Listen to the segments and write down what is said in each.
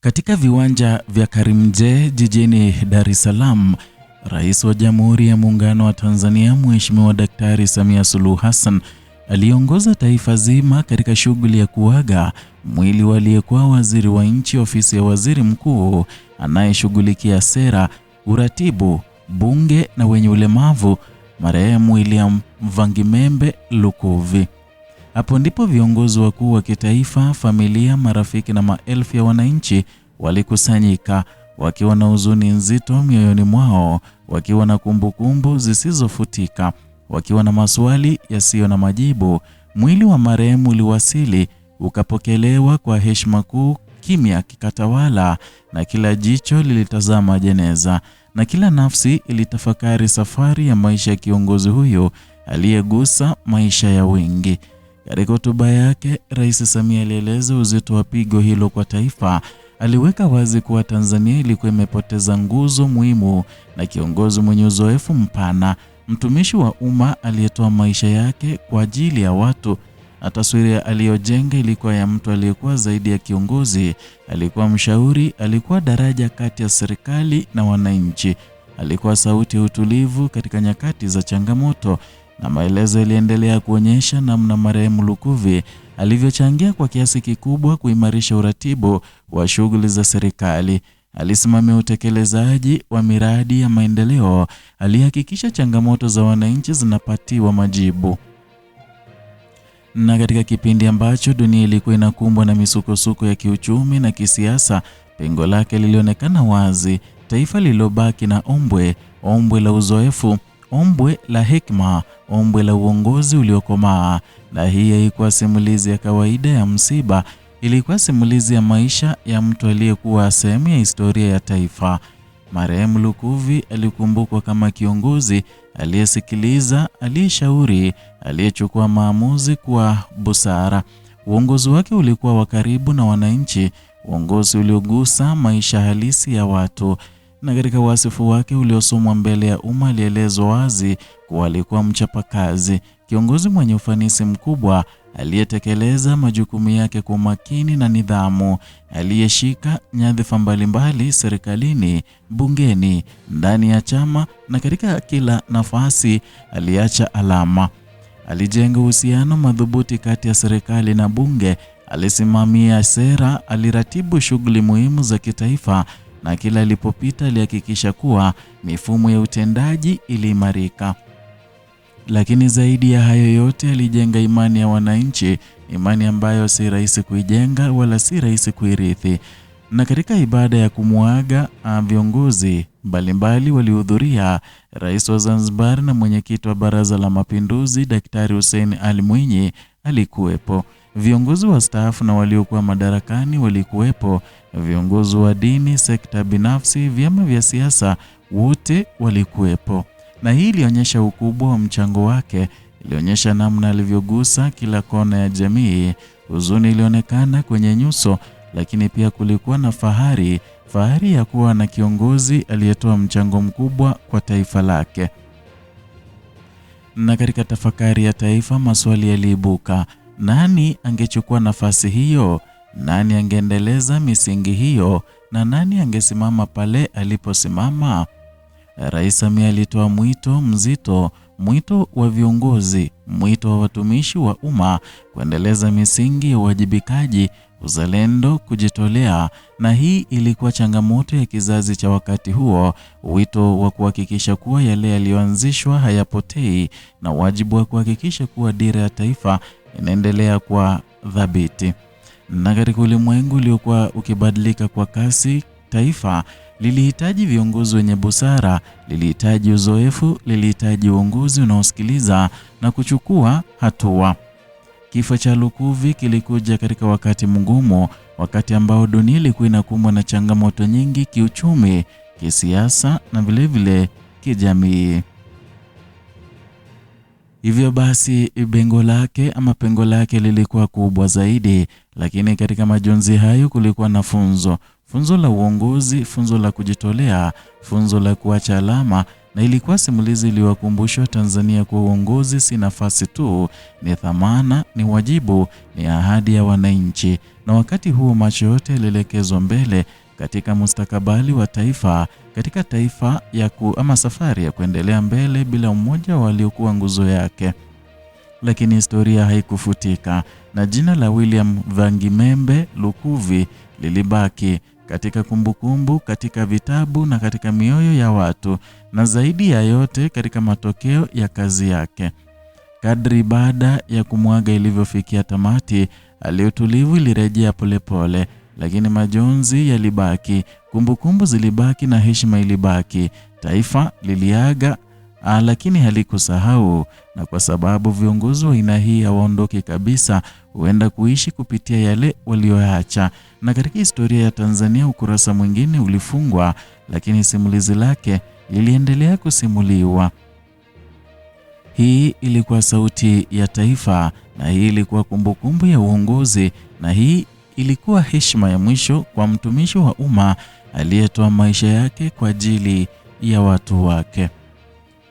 Katika viwanja vya Karimjee jijini Dar es Salaam, Rais wa Jamhuri ya Muungano wa Tanzania Mheshimiwa Daktari Samia Suluhu Hassan aliongoza taifa zima katika shughuli ya kuaga mwili wa aliyekuwa waziri wa nchi ofisi ya waziri mkuu anayeshughulikia sera, uratibu, bunge na wenye ulemavu, marehemu William Mvangimembe Lukuvi. Hapo ndipo viongozi wakuu wa kitaifa, familia, marafiki na maelfu ya wananchi walikusanyika wakiwa na huzuni nzito mioyoni mwao, wakiwa na kumbukumbu zisizofutika, wakiwa na maswali yasiyo na majibu. Mwili wa marehemu uliwasili, ukapokelewa kwa heshima kuu, kimya kikatawala, na kila jicho lilitazama jeneza, na kila nafsi ilitafakari safari ya maisha ya kiongozi huyo aliyegusa maisha ya wengi. Katika hotuba yake, Rais Samia alieleza uzito wa pigo hilo kwa taifa. Aliweka wazi kuwa Tanzania ilikuwa imepoteza nguzo muhimu na kiongozi mwenye uzoefu mpana, mtumishi wa umma aliyetoa maisha yake kwa ajili ya watu. Taswira aliyojenga ilikuwa ya mtu aliyekuwa zaidi ya kiongozi. Alikuwa mshauri, alikuwa daraja kati ya serikali na wananchi, alikuwa sauti ya utulivu katika nyakati za changamoto. Na maelezo yaliendelea kuonyesha namna marehemu Lukuvi alivyochangia kwa kiasi kikubwa kuimarisha uratibu wa shughuli za serikali. Alisimamia utekelezaji wa miradi ya maendeleo, alihakikisha changamoto za wananchi zinapatiwa majibu. Na katika kipindi ambacho dunia ilikuwa inakumbwa na misukosuko ya kiuchumi na kisiasa, pengo lake lilionekana wazi. Taifa lililobaki na ombwe la uzoefu, ombwe la hekima, ombwe la uongozi uliokomaa. Na hii haikuwa simulizi ya kawaida ya msiba, ilikuwa simulizi ya maisha ya mtu aliyekuwa sehemu ya historia ya taifa. Marehemu Lukuvi alikumbukwa kama kiongozi aliyesikiliza, aliyeshauri, aliyechukua maamuzi kwa busara. Uongozi wake ulikuwa wa karibu na wananchi, uongozi uliogusa maisha halisi ya watu. Na katika wasifu wake uliosomwa mbele ya umma, alielezwa wazi kuwa alikuwa mchapakazi, kiongozi mwenye ufanisi mkubwa, aliyetekeleza majukumu yake kwa makini na nidhamu, aliyeshika nyadhifa mbalimbali serikalini, bungeni, ndani ya chama, na katika kila nafasi aliacha alama. Alijenga uhusiano madhubuti kati ya serikali na bunge, alisimamia sera, aliratibu shughuli muhimu za kitaifa, na kila alipopita alihakikisha kuwa mifumo ya utendaji iliimarika. Lakini zaidi ya hayo yote, alijenga imani ya wananchi, imani ambayo si rahisi kuijenga wala si rahisi kuirithi. Na katika ibada ya kumuaga, viongozi mbalimbali walihudhuria. Rais wa Zanzibar na mwenyekiti wa Baraza la Mapinduzi Daktari Hussein Ali Mwinyi alikuwepo. Viongozi wastaafu na waliokuwa madarakani walikuwepo. Viongozi wa dini, sekta binafsi, vyama vya siasa, wote walikuwepo. Na hii ilionyesha ukubwa wa mchango wake, ilionyesha namna alivyogusa kila kona ya jamii. Huzuni ilionekana kwenye nyuso, lakini pia kulikuwa na fahari ya kuwa na kiongozi aliyetoa mchango mkubwa kwa taifa lake. Na katika tafakari ya taifa, maswali yaliibuka. Nani angechukua nafasi hiyo? Nani angeendeleza misingi hiyo? Na nani angesimama pale aliposimama? Rais Samia alitoa mwito mzito, mwito wa viongozi, mwito wa watumishi wa umma kuendeleza misingi ya uwajibikaji, uzalendo, kujitolea. Na hii ilikuwa changamoto ya kizazi cha wakati huo, wito wa kuhakikisha kuwa yale yaliyoanzishwa hayapotei, na wajibu wa kuhakikisha kuwa dira ya taifa inaendelea kwa dhabiti. Na katika ulimwengu uliokuwa ukibadilika kwa kasi, taifa lilihitaji viongozi wenye busara, lilihitaji uzoefu, lilihitaji uongozi unaosikiliza na kuchukua hatua. Kifo cha Lukuvi kilikuja katika wakati mgumu, wakati ambao dunia ilikuwa inakumbwa na changamoto nyingi kiuchumi, kisiasa na vilevile kijamii. Hivyo basi pengo lake lilikuwa kubwa zaidi, lakini katika majonzi hayo kulikuwa na funzo la uongozi, funzo la kujitolea, funzo la kuacha alama. na ilikuwa simulizi iliyowakumbusha Tanzania kuwa uongozi si nafasi tu, ni dhamana, ni wajibu, ni ahadi ya wananchi. Na wakati huo macho yote yalielekezwa mbele katika mustakabali wa taifa, katika taifa ama safari ya kuendelea mbele bila umoja waliokuwa nguzo yake. Lakini historia haikufutika na jina la William Vangimembe Lukuvi lilibaki katika kumbukumbu, katika vitabu na katika mioyo ya watu, na zaidi ya yote katika matokeo ya kazi yake. Kadri baada ya kumwaga ilivyofikia tamati, hali utulivu ilirejea polepole, lakini majonzi yalibaki, kumbukumbu zilibaki na heshima ilibaki. Taifa liliaga lakini halikusahau, na kwa sababu viongozi wa aina hii hawaondoki kabisa, huenda kuishi kupitia yale walioacha. Na katika historia ya Tanzania ukurasa mwingine ulifungwa, lakini simulizi lake liliendelea kusimuliwa. Hii ilikuwa sauti ya taifa, na hii ilikuwa kumbukumbu ya uongozi, na hii ilikuwa heshima ya mwisho kwa mtumishi wa umma aliyetoa maisha yake kwa ajili ya watu wake.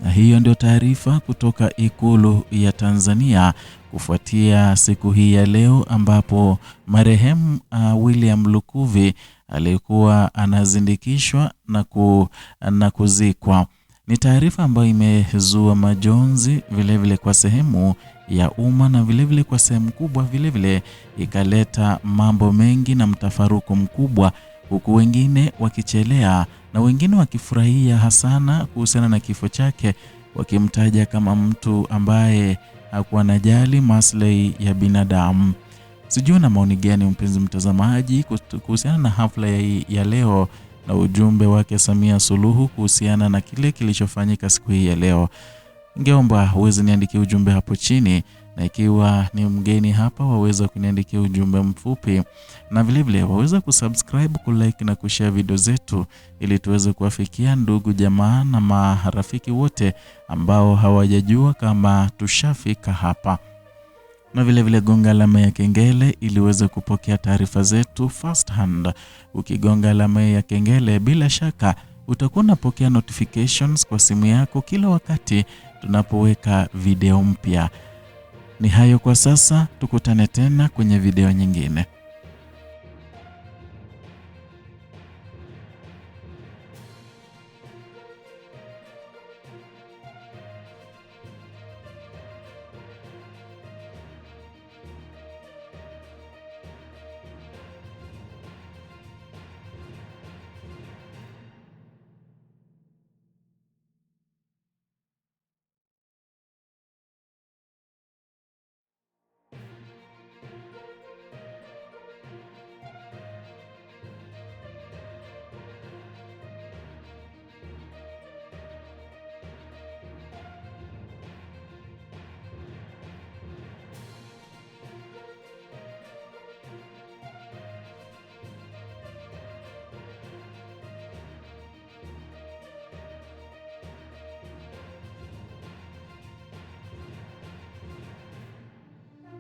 Na hiyo ndio taarifa kutoka Ikulu ya Tanzania kufuatia siku hii ya leo, ambapo marehemu William Lukuvi alikuwa anazindikishwa na kuzikwa. Ni taarifa ambayo imezua majonzi vilevile kwa sehemu ya umma, na vilevile kwa sehemu kubwa vilevile ikaleta mambo mengi na mtafaruku mkubwa, huku wengine wakichelea na wengine wakifurahia hasana kuhusiana na kifo chake, wakimtaja kama mtu ambaye hakuwa anajali maslahi ya binadamu. Sijui na maoni gani mpenzi mtazamaji kuhusiana na hafla ya leo na ujumbe wake Samia Suluhu kuhusiana na kile kilichofanyika siku hii ya leo. Ningeomba uweze niandikie ujumbe hapo chini, na ikiwa ni mgeni hapa waweza kuniandikia ujumbe mfupi, na vilevile waweza kusubscribe, kulike na kushare video zetu ili tuweze kuwafikia ndugu jamaa na marafiki wote ambao hawajajua kama tushafika hapa. Na vilevile gonga alama ya kengele ili uweze kupokea taarifa zetu first hand. Ukigonga alama ya kengele, bila shaka utakuwa unapokea notifications kwa simu yako kila wakati tunapoweka video mpya. Ni hayo kwa sasa, tukutane tena kwenye video nyingine.